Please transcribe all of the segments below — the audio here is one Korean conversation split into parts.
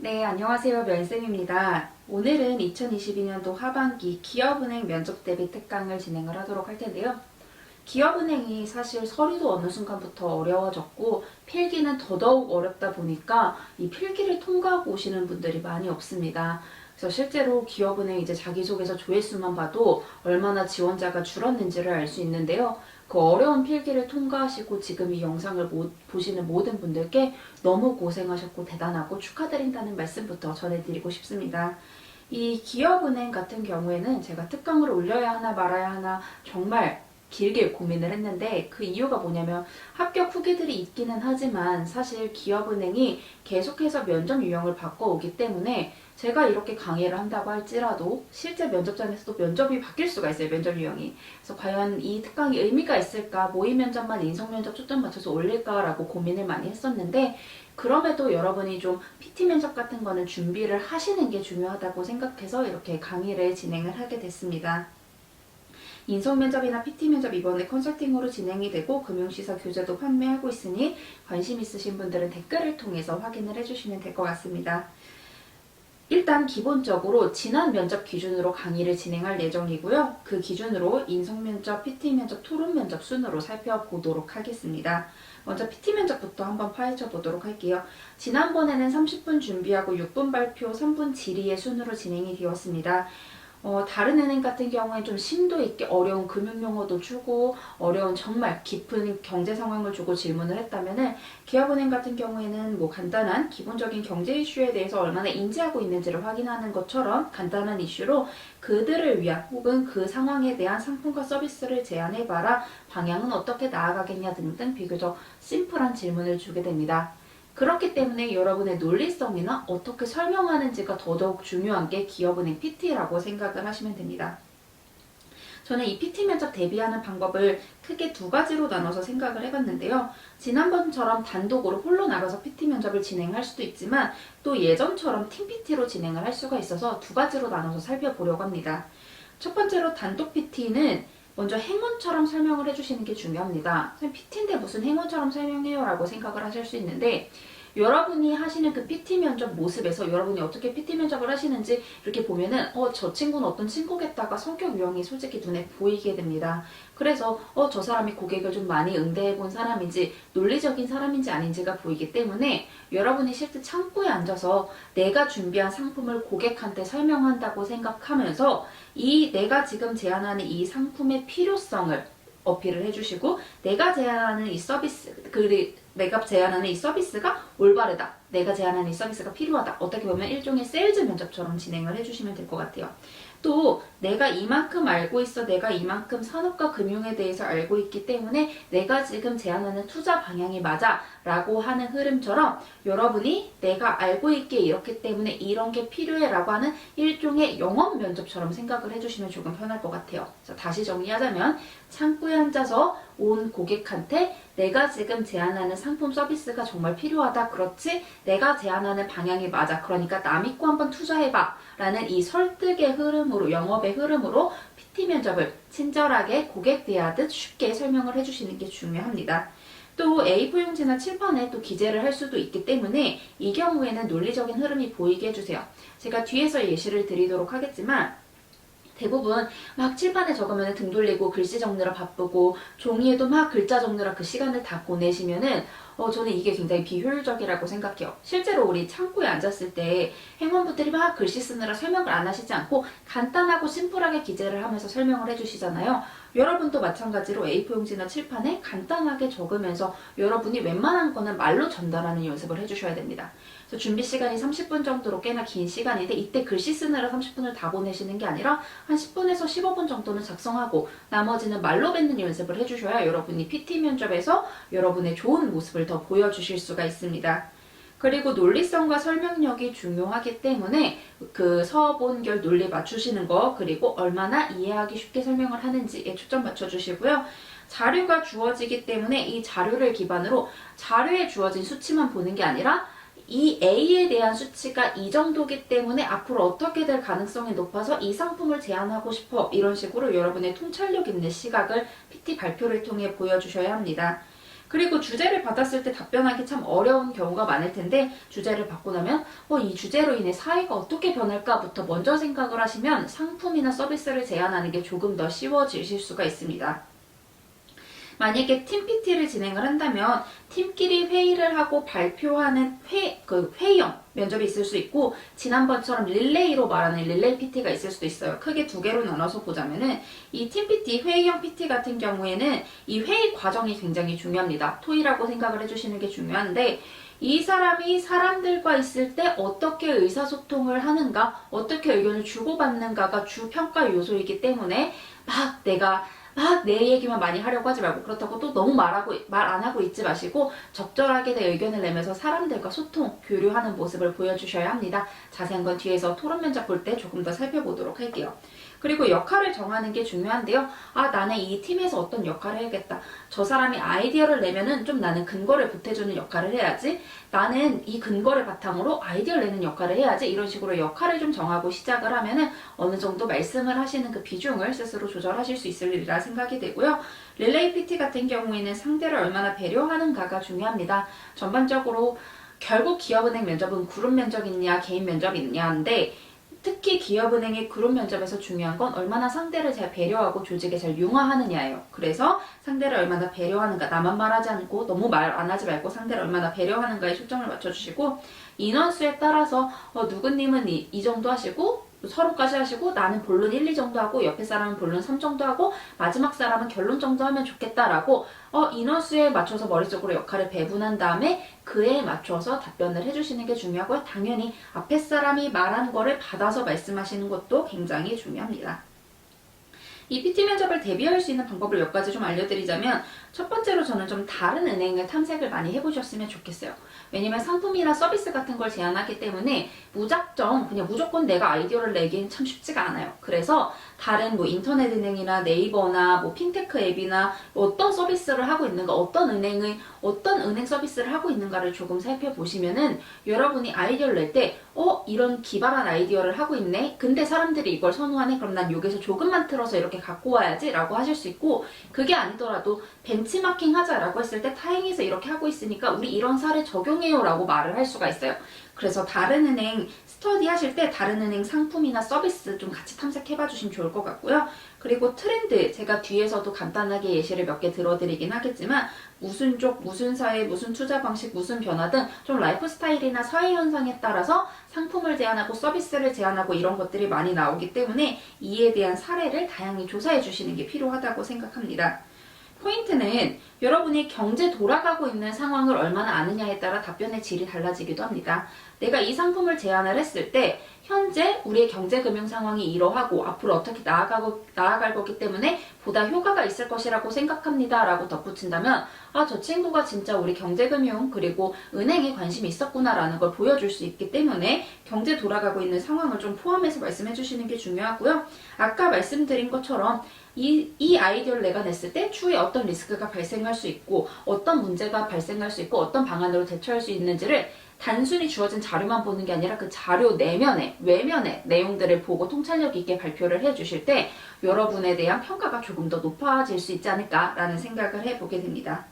네, 안녕하세요. 면쌤입니다. 오늘은 2022년도 하반기 기업은행 면접 대비 특강을 진행을 하도록 할 텐데요. 기업은행이 사실 서류도 어느 순간부터 어려워졌고 필기는 더더욱 어렵다 보니까 이 필기를 통과하고 오시는 분들이 많이 없습니다. 그래서 실제로 기업은행 이제 자기소개서 조회수만 봐도 얼마나 지원자가 줄었는지를 알 수 있는데요. 그 어려운 필기를 통과하시고 지금 이 영상을 보시는 모든 분들께 너무 고생하셨고 대단하고 축하드린다는 말씀부터 전해드리고 싶습니다. 이 기업은행 같은 경우에는 제가 특강을 올려야 하나 말아야 하나 정말 길게 고민을 했는데 그 이유가 뭐냐면 합격 후기들이 있기는 하지만 사실 기업은행이 계속해서 면접 유형을 바꿔오기 때문에 제가 이렇게 강의를 한다고 할지라도 실제 면접장에서도 면접이 바뀔 수가 있어요. 면접 유형이. 그래서 과연 이 특강이 의미가 있을까? 모의 면접만 인성 면접 초점 맞춰서 올릴까라고 고민을 많이 했었는데 그럼에도 여러분이 좀 PT 면접 같은 거는 준비를 하시는 게 중요하다고 생각해서 이렇게 강의를 진행을 하게 됐습니다. 인성면접이나 PT면접 이번에 컨설팅으로 진행이 되고 금융시사 교재도 판매하고 있으니 관심 있으신 분들은 댓글을 통해서 확인을 해주시면 될 것 같습니다. 일단 기본적으로 지난 면접 기준으로 강의를 진행할 예정이고요. 그 기준으로 인성면접, PT면접, 토론면접 순으로 살펴보도록 하겠습니다. 먼저 PT면접부터 한번 파헤쳐 보도록 할게요. 지난번에는 30분 준비하고 6분 발표, 3분 질의의 순으로 진행이 되었습니다. 다른 은행 같은 경우에 좀 심도 있게 어려운 금융용어도 주고 어려운 정말 깊은 경제 상황을 주고 질문을 했다면은 기업은행 같은 경우에는 뭐 간단한 기본적인 경제 이슈에 대해서 얼마나 인지하고 있는지를 확인하는 것처럼 간단한 이슈로 그들을 위한 혹은 그 상황에 대한 상품과 서비스를 제안해봐라, 방향은 어떻게 나아가겠냐 등등 비교적 심플한 질문을 주게 됩니다. 그렇기 때문에 여러분의 논리성이나 어떻게 설명하는지가 더더욱 중요한 게 기업은행 PT라고 생각을 하시면 됩니다. 저는 이 PT 면접 대비하는 방법을 크게 두 가지로 나눠서 생각을 해봤는데요. 지난번처럼 단독으로 홀로 나가서 PT 면접을 진행할 수도 있지만 또 예전처럼 팀 PT로 진행을 할 수가 있어서 두 가지로 나눠서 살펴보려고 합니다. 첫 번째로 단독 PT는 먼저 행운처럼 설명을 해주시는 게 중요합니다. PT인데 무슨 행운처럼 설명해요 라고 생각을 하실 수 있는데 여러분이 하시는 그 PT 면접 모습에서 여러분이 어떻게 PT 면접을 하시는지 이렇게 보면은 저 친구는 어떤 친구겠다가 성격 유형이 솔직히 눈에 보이게 됩니다. 그래서 저 사람이 고객을 좀 많이 응대해 본 사람인지 논리적인 사람인지 아닌지가 보이기 때문에 여러분이 실제 창구에 앉아서 내가 준비한 상품을 고객한테 설명한다고 생각하면서 이 내가 지금 제안하는 이 상품의 필요성을 어필을 해주시고 내가 제안하는 이 서비스가 올바르다. 내가 제안하는 이 서비스가 필요하다. 어떻게 보면 일종의 세일즈 면접처럼 진행을 해주시면 될 것 같아요. 또 내가 이만큼 알고 있어. 내가 이만큼 산업과 금융에 대해서 알고 있기 때문에 내가 지금 제안하는 투자 방향이 맞아 라고 하는 흐름처럼 여러분이 내가 알고 있기에 이렇기 때문에 이런 게 필요해 라고 하는 일종의 영업 면접처럼 생각을 해주시면 조금 편할 것 같아요. 자, 다시 정리하자면 창구에 앉아서 온 고객한테 내가 지금 제안하는 상품 서비스가 정말 필요하다. 그렇지? 내가 제안하는 방향이 맞아. 그러니까 나 믿고 한번 투자해봐. 라는 이 설득의 흐름으로, 영업의 흐름으로 PT 면접을 친절하게 고객 대하듯 쉽게 설명을 해주시는 게 중요합니다. 또 A4 용지나 칠판에 또 기재를 할 수도 있기 때문에 이 경우에는 논리적인 흐름이 보이게 해주세요. 제가 뒤에서 예시를 드리도록 하겠지만 대부분 막 칠판에 적으면 등 돌리고 글씨 적느라 바쁘고 종이에도 막 글자 적느라 그 시간을 다 보내시면은 저는 이게 굉장히 비효율적이라고 생각해요. 실제로 우리 창구에 앉았을 때 행원분들이 막 글씨 쓰느라 설명을 안 하시지 않고 간단하고 심플하게 기재를 하면서 설명을 해주시잖아요. 여러분도 마찬가지로 A4 용지나 칠판에 간단하게 적으면서 여러분이 웬만한 거는 말로 전달하는 연습을 해주셔야 됩니다. 그래서 준비 시간이 30분 정도로 꽤나 긴 시간인데 이때 글씨 쓰느라 30분을 다 보내시는 게 아니라 한 10분에서 15분 정도는 작성하고 나머지는 말로 뱉는 연습을 해주셔야 여러분이 PT 면접에서 여러분의 좋은 모습을 더 보여주실 수가 있습니다. 그리고 논리성과 설명력이 중요하기 때문에 그 서본결 논리 맞추시는 거 그리고 얼마나 이해하기 쉽게 설명을 하는지에 초점 맞춰주시고요. 자료가 주어지기 때문에 이 자료를 기반으로 자료에 주어진 수치만 보는 게 아니라 이 A에 대한 수치가 이 정도기 때문에 앞으로 어떻게 될 가능성이 높아서 이 상품을 제안하고 싶어 이런 식으로 여러분의 통찰력 있는 시각을 PT 발표를 통해 보여주셔야 합니다. 그리고 주제를 받았을 때 답변하기 참 어려운 경우가 많을 텐데 주제를 받고 나면 이 주제로 인해 사회가 어떻게 변할까부터 먼저 생각을 하시면 상품이나 서비스를 제안하는 게 조금 더 쉬워지실 수가 있습니다. 만약에 팀 PT를 진행을 한다면 팀끼리 회의를 하고 발표하는 회의형 면접이 있을 수 있고 지난번처럼 릴레이로 말하는 릴레이 PT가 있을 수도 있어요. 크게 두 개로 나눠서 보자면은 이 팀 PT, 회의형 PT 같은 경우에는 이 회의 과정이 굉장히 중요합니다. 토의라고 생각을 해주시는 게 중요한데 이 사람이 사람들과 있을 때 어떻게 의사소통을 하는가, 어떻게 의견을 주고받는가가 주 평가 요소이기 때문에 막 내 얘기만 많이 하려고 하지 말고 그렇다고 또 너무 말 안 하고 있지 마시고 적절하게 내 의견을 내면서 사람들과 소통, 교류하는 모습을 보여주셔야 합니다. 자세한 건 뒤에서 토론 면접 볼 때 조금 더 살펴보도록 할게요. 그리고 역할을 정하는 게 중요한데요. 나는 이 팀에서 어떤 역할을 해야겠다. 저 사람이 아이디어를 내면은 좀 나는 근거를 보태주는 역할을 해야지. 나는 이 근거를 바탕으로 아이디어를 내는 역할을 해야지. 이런 식으로 역할을 좀 정하고 시작을 하면은 어느 정도 말씀을 하시는 그 비중을 스스로 조절하실 수 있으리라 생각이 되고요. 릴레이 PT 같은 경우에는 상대를 얼마나 배려하는가가 중요합니다. 전반적으로 결국 기업은행 면접은 그룹 면접이냐 개인 면접이냐인데 특히 기업은행의 그룹 면접에서 중요한 건 얼마나 상대를 잘 배려하고 조직에 잘 융화하느냐예요. 그래서 상대를 얼마나 배려하는가, 나만 말하지 않고 너무 말 안 하지 말고 상대를 얼마나 배려하는가에 초점을 맞춰주시고 인원수에 따라서 누구님은 이 정도 하시고 서로까지 하시고 나는 본론 1, 2 정도 하고 옆에 사람은 본론 3 정도 하고 마지막 사람은 결론 정도 하면 좋겠다라고 인원수에 맞춰서 머릿속으로 역할을 배분한 다음에 그에 맞춰서 답변을 해주시는 게 중요하고요. 당연히 앞에 사람이 말한 거를 받아서 말씀하시는 것도 굉장히 중요합니다. 이 PT 면접을 대비할 수 있는 방법을 몇 가지 좀 알려드리자면 첫 번째로 저는 좀 다른 은행을 탐색을 많이 해보셨으면 좋겠어요. 왜냐면 상품이나 서비스 같은 걸 제안하기 때문에 무조건 내가 아이디어를 내기엔 참 쉽지가 않아요. 그래서 다른 인터넷 은행이나 네이버나 핀테크 앱이나 어떤 서비스를 하고 있는가, 어떤 은행 서비스를 하고 있는가를 조금 살펴보시면은 여러분이 아이디어를 낼 때 이런 기발한 아이디어를 하고 있네. 근데 사람들이 이걸 선호하네. 그럼 난 여기서 조금만 틀어서 이렇게 갖고 와야지 라고 하실 수 있고 그게 아니더라도 벤치마킹 하자라고 했을 때 타행에서 이렇게 하고 있으니까 우리 이런 사례 적용해요 라고 말을 할 수가 있어요. 그래서 다른 은행 스터디 하실 때 다른 은행 상품이나 서비스 좀 같이 탐색해봐 주시면 좋을 것 같고요. 그리고 트렌드, 제가 뒤에서도 간단하게 예시를 몇 개 들어드리긴 하겠지만 무슨 쪽, 무슨 사회, 무슨 투자 방식, 무슨 변화 등 좀 라이프 스타일이나 사회 현상에 따라서 상품을 제안하고 서비스를 제안하고 이런 것들이 많이 나오기 때문에 이에 대한 사례를 다양히 조사해 주시는 게 필요하다고 생각합니다. 포인트는 여러분이 경제 돌아가고 있는 상황을 얼마나 아느냐에 따라 답변의 질이 달라지기도 합니다. 내가 이 상품을 제안을 했을 때 현재 우리의 경제금융 상황이 이러하고 앞으로 어떻게 나아갈 거기 때문에 보다 효과가 있을 것이라고 생각합니다 라고 덧붙인다면 저 친구가 진짜 우리 경제금융 그리고 은행에 관심이 있었구나 라는 걸 보여줄 수 있기 때문에 경제 돌아가고 있는 상황을 좀 포함해서 말씀해 주시는 게 중요하고요. 아까 말씀드린 것처럼 이 아이디어를 내가 냈을 때 추후에 어떤 리스크가 발생할 수 있고 어떤 문제가 발생할 수 있고 어떤 방안으로 대처할 수 있는지를 단순히 주어진 자료만 보는 게 아니라 그 자료 외면의 내용들을 보고 통찰력 있게 발표를 해주실 때 여러분에 대한 평가가 조금 더 높아질 수 있지 않을까라는 생각을 해보게 됩니다.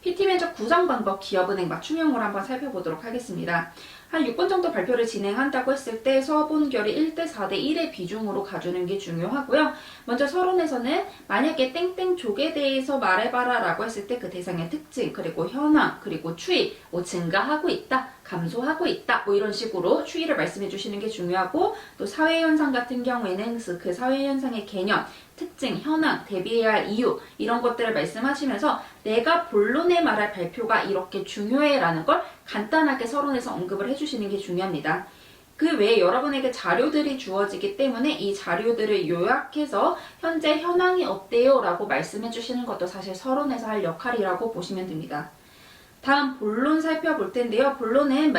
PT 면접 구성 방법 기업은행 맞춤형으로 한번 살펴보도록 하겠습니다. 한 6번 정도 발표를 진행한다고 했을 때 서본결이 1대 4대 1의 비중으로 가주는 게 중요하고요. 먼저 서론에서는 만약에 땡땡 족에 대해서 말해봐라 라고 했을 때 그 대상의 특징, 그리고 현황, 그리고 추이, 증가하고 있다, 감소하고 있다, 이런 식으로 추이를 말씀해 주시는 게 중요하고 또 사회현상 같은 경우에는 그 사회현상의 개념, 특징, 현황, 대비해야 할 이유 이런 것들을 말씀하시면서 내가 본론에 말할 발표가 이렇게 중요해 라는 걸 간단하게 서론에서 언급을 해주시는 게 중요합니다. 그 외에 여러분에게 자료들이 주어지기 때문에 이 자료들을 요약해서 현재 현황이 어때요? 라고 말씀해 주시는 것도 사실 서론에서 할 역할이라고 보시면 됩니다. 다음 본론 살펴볼 텐데요. 본론은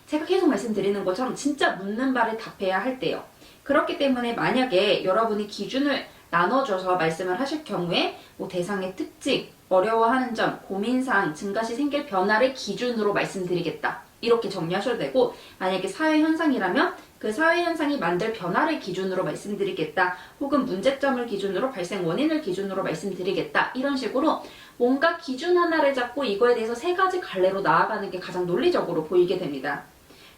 제가 계속 말씀드리는 것처럼 진짜 묻는 바를 답해야 할 때요. 그렇기 때문에 만약에 여러분이 기준을 나눠줘서 말씀을 하실 경우에 대상의 특징, 어려워하는 점, 고민사항, 증가시 생길 변화를 기준으로 말씀드리겠다. 이렇게 정리하셔도 되고 만약에 사회현상이라면 그 사회현상이 만들 변화를 기준으로 말씀드리겠다. 혹은 문제점을 기준으로 발생 원인을 기준으로 말씀드리겠다. 이런 식으로 뭔가 기준 하나를 잡고 이거에 대해서 세 가지 갈래로 나아가는 게 가장 논리적으로 보이게 됩니다.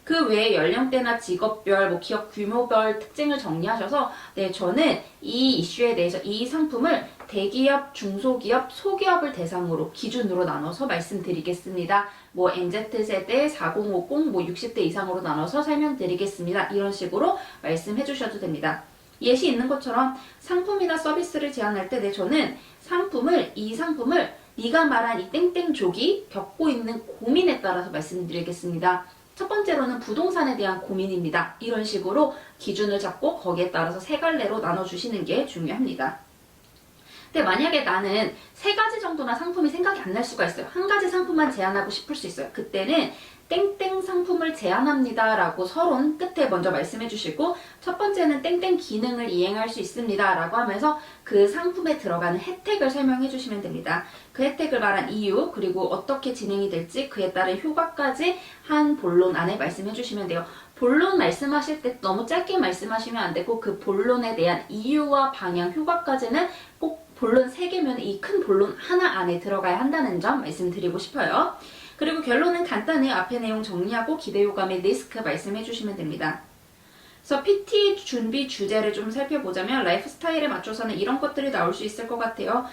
그 외에 연령대나 직업별, 기업 규모별 특징을 정리하셔서 네, 저는 이 이슈에 대해서 이 상품을 대기업, 중소기업, 소기업을 대상으로 기준으로 나눠서 말씀드리겠습니다. MZ세대, 4050, 60대 이상으로 나눠서 설명드리겠습니다. 이런 식으로 말씀해 주셔도 됩니다. 예시 있는 것처럼 상품이나 서비스를 제안할 때 네, 저는 이 상품을 네가 말한 이 땡땡족이 겪고 있는 고민에 따라서 말씀드리겠습니다. 첫 번째로는 부동산에 대한 고민입니다. 이런 식으로 기준을 잡고 거기에 따라서 세 갈래로 나눠주시는 게 중요합니다. 근데 만약에 나는 세 가지 정도나 상품이 생각이 안 날 수가 있어요. 한 가지 상품만 제안하고 싶을 수 있어요. 그때는 땡땡 상품을 제안합니다 라고 서론 끝에 먼저 말씀해 주시고, 첫 번째는 땡땡 기능을 이행할 수 있습니다 라고 하면서 그 상품에 들어가는 혜택을 설명해 주시면 됩니다. 그 혜택을 말한 이유, 그리고 어떻게 진행이 될지, 그에 따른 효과까지 한 본론 안에 말씀해 주시면 돼요. 본론 말씀하실 때 너무 짧게 말씀하시면 안 되고, 그 본론에 대한 이유와 방향, 효과까지는 꼭 본론 3개면 이 큰 본론 하나 안에 들어가야 한다는 점 말씀드리고 싶어요. 그리고 결론은 간단해요. 앞에 내용 정리하고 기대효과 및 리스크 말씀해 주시면 됩니다. 그래서 PT 준비 주제를 좀 살펴보자면 라이프 스타일에 맞춰서는 이런 것들이 나올 수 있을 것 같아요.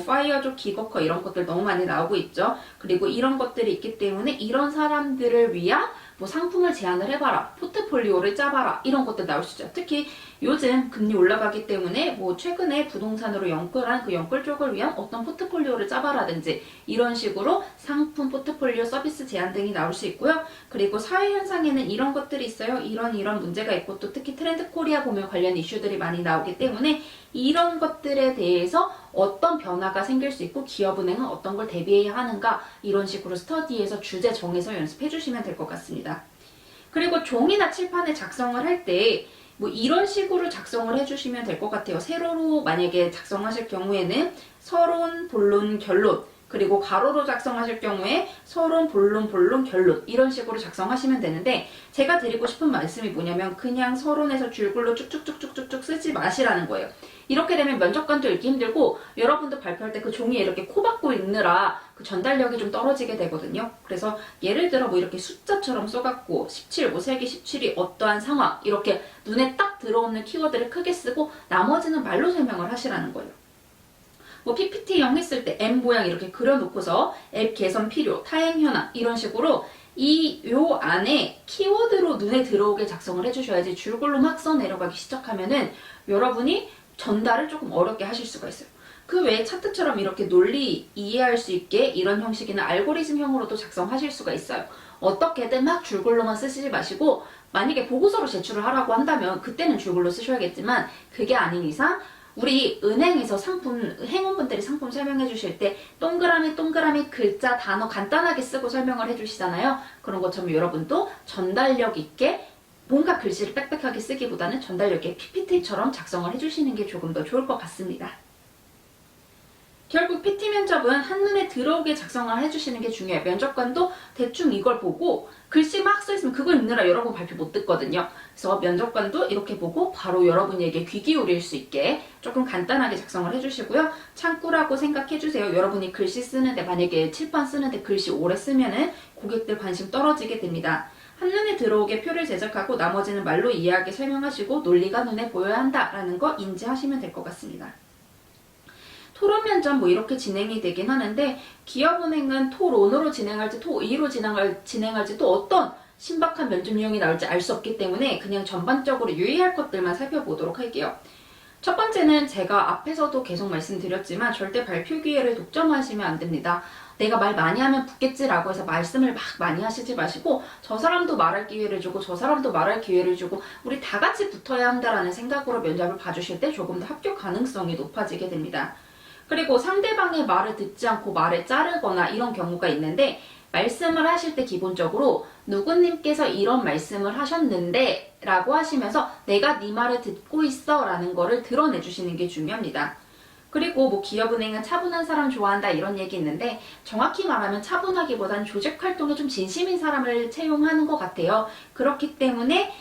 파이어족, 기거커 이런 것들 너무 많이 나오고 있죠. 그리고 이런 것들이 있기 때문에 이런 사람들을 위한 상품을 제안을 해봐라, 포트폴리오를 짜봐라, 이런 것들 나올 수 있죠. 특히 요즘 금리 올라가기 때문에 최근에 부동산으로 연끌한 그 연끌 쪽을 위한 어떤 포트폴리오를 짜봐라든지 이런 식으로 상품, 포트폴리오, 서비스 제안 등이 나올 수 있고요. 그리고 사회 현상에는 이런 것들이 있어요. 이런 문제가 있고, 또 특히 트렌드 코리아 보면 관련 이슈들이 많이 나오기 때문에 이런 것들에 대해서 어떤 변화가 생길 수 있고 기업은행은 어떤 걸 대비해야 하는가, 이런 식으로 스터디에서 주제 정해서 연습해 주시면 될 것 같습니다. 그리고 종이나 칠판에 작성을 할 때 이런 식으로 작성을 해주시면 될 것 같아요. 세로로 만약에 작성하실 경우에는 서론, 본론, 결론, 그리고 가로로 작성하실 경우에 서론, 본론, 결론, 이런 식으로 작성하시면 되는데, 제가 드리고 싶은 말씀이 뭐냐면 그냥 서론에서 줄글로 쭉쭉쭉쭉쭉 쓰지 마시라는 거예요. 이렇게 되면 면접관도 읽기 힘들고 여러분도 발표할 때 그 종이에 이렇게 코 박고 읽느라 그 전달력이 좀 떨어지게 되거든요. 그래서 예를 들어 이렇게 숫자처럼 써갖고 17, 세기 17이 어떠한 상황, 이렇게 눈에 딱 들어오는 키워드를 크게 쓰고 나머지는 말로 설명을 하시라는 거예요. PPT형 했을 때 M 모양 이렇게 그려놓고서 앱 개선 필요, 타행 현황, 이런 식으로 요 안에 키워드로 눈에 들어오게 작성을 해주셔야지 줄글로 막 써내려가기 시작하면은 여러분이 전달을 조금 어렵게 하실 수가 있어요. 그 외에 차트처럼 이렇게 논리 이해할 수 있게 이런 형식이나 알고리즘형으로도 작성하실 수가 있어요. 어떻게든 막 줄글로만 쓰시지 마시고, 만약에 보고서로 제출을 하라고 한다면 그때는 줄글로 쓰셔야겠지만, 그게 아닌 이상 우리 은행에서 행원분들이 상품 설명해 주실 때 동그라미 글자 단어 간단하게 쓰고 설명을 해 주시잖아요. 그런 것처럼 여러분도 전달력 있게 뭔가 글씨를 빽빽하게 쓰기보다는 전달력 있게 PPT처럼 작성을 해주시는 게 조금 더 좋을 것 같습니다. 결국 PT 면접은 한눈에 들어오게 작성을 해주시는 게 중요해요. 면접관도 대충 이걸 보고 글씨 막 써있으면 그걸 읽느라 여러분 발표 못 듣거든요. 그래서 면접관도 이렇게 보고 바로 여러분에게 귀 기울일 수 있게 조금 간단하게 작성을 해주시고요. 창구라고 생각해주세요. 여러분이 글씨 쓰는데, 만약에 칠판 쓰는데 글씨 오래 쓰면은 고객들 관심 떨어지게 됩니다. 한눈에 들어오게 표를 제작하고 나머지는 말로 이해하게 설명하시고 논리가 눈에 보여야 한다라는 거 인지하시면 될 것 같습니다. 토론 면접 이렇게 진행이 되긴 하는데, 기업은행은 토론으로 진행할지 토의로 진행할지 또 어떤 신박한 면접 유형이 나올지 알 수 없기 때문에 그냥 전반적으로 유의할 것들만 살펴보도록 할게요. 첫 번째는 제가 앞에서도 계속 말씀드렸지만 절대 발표 기회를 독점하시면 안 됩니다. 내가 말 많이 하면 붙겠지라고 해서 말씀을 막 많이 하시지 마시고, 저 사람도 말할 기회를 주고 저 사람도 말할 기회를 주고 우리 다 같이 붙어야 한다라는 생각으로 면접을 봐주실 때 조금 더 합격 가능성이 높아지게 됩니다. 그리고 상대방의 말을 듣지 않고 말을 자르거나 이런 경우가 있는데, 말씀을 하실 때 기본적으로 누구님께서 이런 말씀을 하셨는데 라고 하시면서 내가 네 말을 듣고 있어 라는 거를 드러내 주시는 게 중요합니다. 그리고 기업은행은 차분한 사람 좋아한다 이런 얘기 있는데, 정확히 말하면 차분하기보단 조직 활동에 좀 진심인 사람을 채용하는 것 같아요. 그렇기 때문에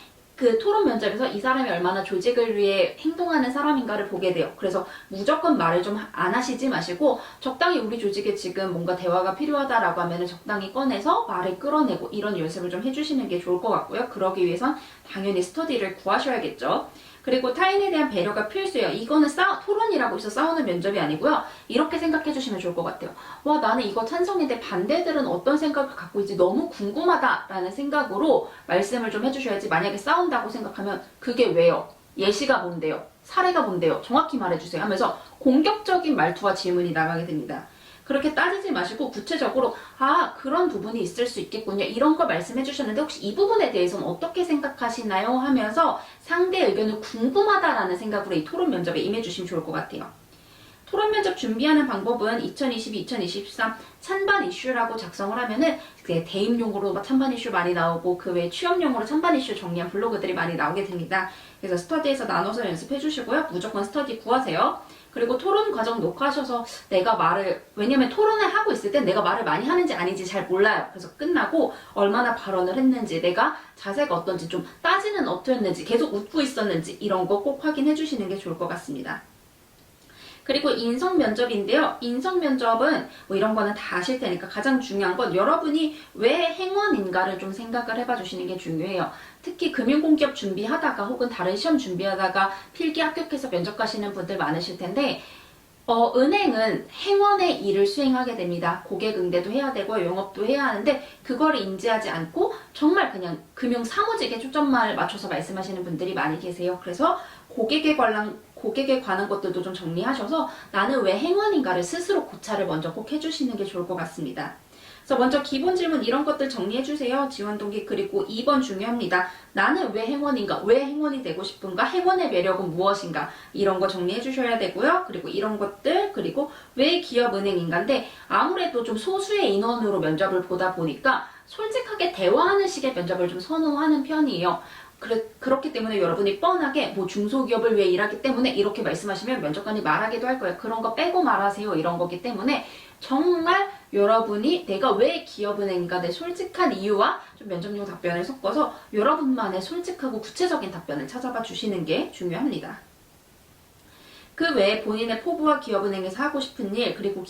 그 토론 면접에서 이 사람이 얼마나 조직을 위해 행동하는 사람인가를 보게 돼요. 그래서 무조건 말을 좀 안 하시지 마시고 적당히 우리 조직에 지금 뭔가 대화가 필요하다라고 하면 적당히 꺼내서 말을 끌어내고 이런 연습을 좀 해주시는 게 좋을 것 같고요. 그러기 위해선 당연히 스터디를 구하셔야겠죠. 그리고 타인에 대한 배려가 필수예요. 이거는 토론이라고 해서 싸우는 면접이 아니고요. 이렇게 생각해 주시면 좋을 것 같아요. 와, 나는 이거 찬성인데 반대들은 어떤 생각을 갖고 있지 너무 궁금하다라는 생각으로 말씀을 좀 해주셔야지. 만약에 싸운다고 생각하면 그게 왜요? 예시가 뭔데요? 사례가 뭔데요? 정확히 말해주세요 하면서 공격적인 말투와 질문이 나가게 됩니다. 그렇게 따지지 마시고 구체적으로 그런 부분이 있을 수 있겠군요. 이런 걸 말씀해 주셨는데 혹시 이 부분에 대해서는 어떻게 생각하시나요? 하면서 상대의 의견을 궁금하다라는 생각으로 이 토론 면접에 임해 주시면 좋을 것 같아요. 토론 면접 준비하는 방법은 2022-2023 찬반 이슈라고 작성을 하면은 대입용으로 찬반 이슈 많이 나오고 그 외에 취업용으로 찬반 이슈 정리한 블로그들이 많이 나오게 됩니다. 그래서 스터디에서 나눠서 연습해 주시고요. 무조건 스터디 구하세요. 그리고 토론 과정 녹화하셔서 왜냐면 토론을 하고 있을 땐 내가 말을 많이 하는지 아닌지 잘 몰라요. 그래서 끝나고 얼마나 발언을 했는지, 내가 자세가 어떤지, 좀 따지는 어땠는지, 계속 웃고 있었는지 이런 거 꼭 확인해 주시는 게 좋을 것 같습니다. 그리고 인성 면접인데요. 인성 면접은 뭐 이런 거는 다 아실 테니까 가장 중요한 건 여러분이 왜 행원인가를 좀 생각을 해봐 주시는 게 중요해요. 특히 금융공기업 준비하다가 혹은 다른 시험 준비하다가 필기 합격해서 면접 가시는 분들 많으실 텐데 은행은 행원의 일을 수행하게 됩니다. 고객 응대도 해야 되고 영업도 해야 하는데 그걸 인지하지 않고 정말 그냥 금융 사무직에 초점만 맞춰서 말씀하시는 분들이 많이 계세요. 그래서 고객에 관한 것들도 좀 정리하셔서 나는 왜 행원인가를 스스로 고찰을 먼저 꼭 해주시는 게 좋을 것 같습니다. 그래서 먼저 기본 질문 이런 것들 정리해주세요. 지원 동기. 그리고 2번 중요합니다. 나는 왜 행원인가? 왜 행원이 되고 싶은가? 행원의 매력은 무엇인가? 이런 거 정리해주셔야 되고요. 그리고 이런 것들, 그리고 왜 기업은행인가인데 아무래도 좀 소수의 인원으로 면접을 보다 보니까 솔직하게 대화하는 식의 면접을 좀 선호하는 편이에요. 그렇기 때문에 여러분이 뻔하게 뭐 중소기업을 위해 일하기 때문에 이렇게 말씀하시면 면접관이 말하기도 할 거예요. 그런 거 빼고 말하세요. 이런 거기 때문에 정말 여러분이 내가 왜 기업은행인가 내 솔직한 이유와 좀 면접용 답변을 섞어서 여러분만의 솔직하고 구체적인 답변을 찾아봐 주시는 게 중요합니다. 그 외에 본인의 포부와 기업은행에서 하고 싶은 일, 그리고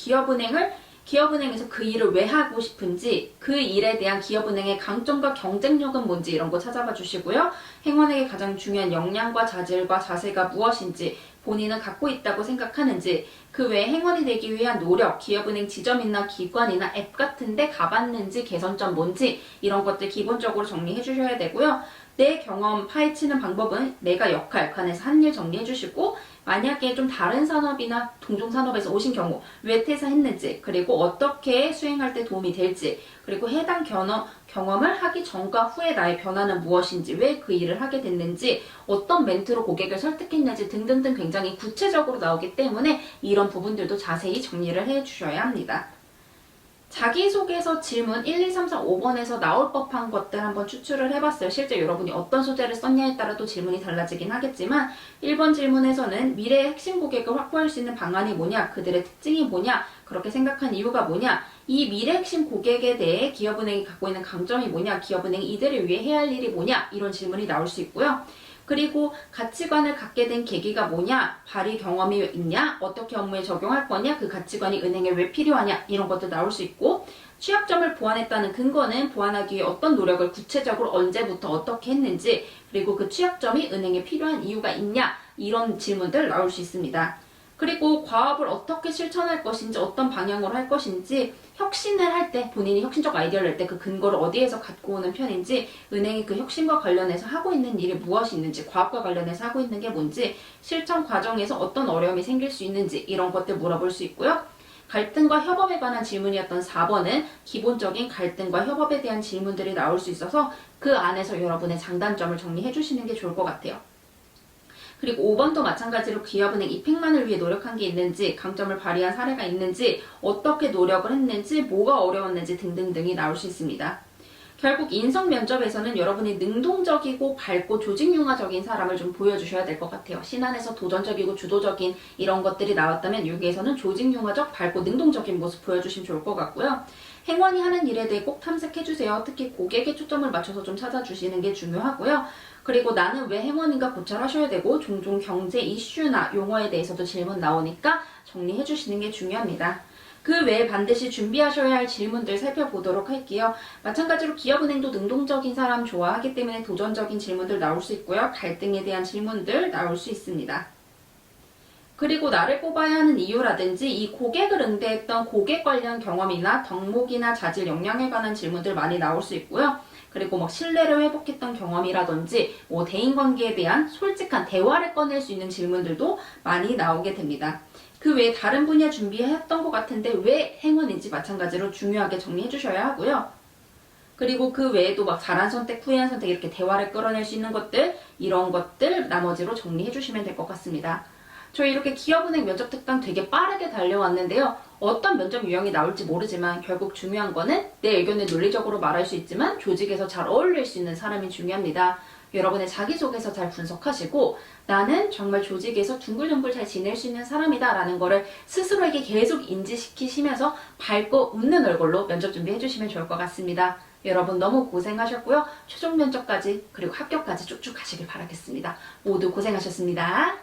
기업은행에서 그 일을 왜 하고 싶은지, 그 일에 대한 기업은행의 강점과 경쟁력은 뭔지 이런 거 찾아봐 주시고요. 행원에게 가장 중요한 역량과 자질과 자세가 무엇인지, 본인은 갖고 있다고 생각하는지, 그 외에 행원이 되기 위한 노력, 기업은행 지점이나 기관이나 앱 같은데 가봤는지, 개선점 뭔지 이런 것들 기본적으로 정리해 주셔야 되고요. 내 경험 파헤치는 방법은 내가 역할, 관해서 한 일 정리해 주시고, 만약에 좀 다른 산업이나 동종산업에서 오신 경우 왜 퇴사했는지, 그리고 어떻게 수행할 때 도움이 될지, 그리고 해당 경험을 하기 전과 후에 나의 변화는 무엇인지, 왜 그 일을 하게 됐는지, 어떤 멘트로 고객을 설득했는지 등등등 굉장히 구체적으로 나오기 때문에 이런 부분들도 자세히 정리를 해 주셔야 합니다. 자기소개서 질문 1, 2, 3, 4, 5번에서 나올 법한 것들 한번 추출을 해봤어요. 실제 여러분이 어떤 소재를 썼냐에 따라 또 질문이 달라지긴 하겠지만 1번 질문에서는 미래의 핵심 고객을 확보할 수 있는 방안이 뭐냐, 그들의 특징이 뭐냐, 그렇게 생각한 이유가 뭐냐, 이 미래 핵심 고객에 대해 기업은행이 갖고 있는 강점이 뭐냐, 기업은행이 이들을 위해 해야 할 일이 뭐냐, 이런 질문이 나올 수 있고요. 그리고 가치관을 갖게 된 계기가 뭐냐, 발휘 경험이 있냐, 어떻게 업무에 적용할 거냐, 그 가치관이 은행에 왜 필요하냐, 이런 것도 나올 수 있고, 취약점을 보완했다는 근거는 보완하기 위해 어떤 노력을 구체적으로 언제부터 어떻게 했는지, 그리고 그 취약점이 은행에 필요한 이유가 있냐, 이런 질문들 나올 수 있습니다. 그리고 과업을 어떻게 실천할 것인지, 어떤 방향으로 할 것인지, 혁신을 할 때, 본인이 혁신적 아이디어를 낼 때 그 근거를 어디에서 갖고 오는 편인지, 은행이 그 혁신과 관련해서 하고 있는 일이 무엇이 있는지, 과업과 관련해서 하고 있는 게 뭔지, 실천 과정에서 어떤 어려움이 생길 수 있는지, 이런 것들 물어볼 수 있고요. 갈등과 협업에 관한 질문이었던 4번은 기본적인 갈등과 협업에 대한 질문들이 나올 수 있어서 그 안에서 여러분의 장단점을 정리해 주시는 게 좋을 것 같아요. 그리고 5번도 마찬가지로 기업은행 이펙만을 위해 노력한 게 있는지, 강점을 발휘한 사례가 있는지, 어떻게 노력을 했는지, 뭐가 어려웠는지 등등등이 나올 수 있습니다. 결국 인성 면접에서는 여러분이 능동적이고 밝고 조직융화적인 사람을 좀 보여주셔야 될 것 같아요. 신안에서 도전적이고 주도적인 이런 것들이 나왔다면 여기에서는 조직융화적, 밝고 능동적인 모습 보여주시면 좋을 것 같고요. 행원이 하는 일에 대해 꼭 탐색해주세요. 특히 고객에 초점을 맞춰서 좀 찾아주시는 게 중요하고요. 그리고 나는 왜 행원인가 고찰하셔야 되고 종종 경제 이슈나 용어에 대해서도 질문 나오니까 정리해주시는 게 중요합니다. 그 외에 반드시 준비하셔야 할 질문들 살펴보도록 할게요. 마찬가지로 기업은행도 능동적인 사람 좋아하기 때문에 도전적인 질문들 나올 수 있고요. 갈등에 대한 질문들 나올 수 있습니다. 그리고 나를 뽑아야 하는 이유라든지 이 고객을 응대했던 고객 관련 경험이나 덕목이나 자질 역량에 관한 질문들 많이 나올 수 있고요. 그리고 막 신뢰를 회복했던 경험이라든지 대인관계에 대한 솔직한 대화를 꺼낼 수 있는 질문들도 많이 나오게 됩니다. 그 외에 다른 분야 준비했던 것 같은데 왜 행운인지 마찬가지로 중요하게 정리해 주셔야 하고요. 그리고 그 외에도 막 잘한 선택, 후회한 선택 이렇게 대화를 끌어낼 수 있는 것들, 이런 것들 나머지로 정리해 주시면 될 것 같습니다. 저희 이렇게 기업은행 면접 특강 되게 빠르게 달려왔는데요. 어떤 면접 유형이 나올지 모르지만 결국 중요한 거는 내 의견을 논리적으로 말할 수 있지만 조직에서 잘 어울릴 수 있는 사람이 중요합니다. 여러분의 자기소개서 잘 분석하시고 나는 정말 조직에서 둥글둥글 잘 지낼 수 있는 사람이다 라는 거를 스스로에게 계속 인지시키시면서 밝고 웃는 얼굴로 면접 준비해 주시면 좋을 것 같습니다. 여러분 너무 고생하셨고요. 최종 면접까지 그리고 합격까지 쭉쭉 가시길 바라겠습니다. 모두 고생하셨습니다.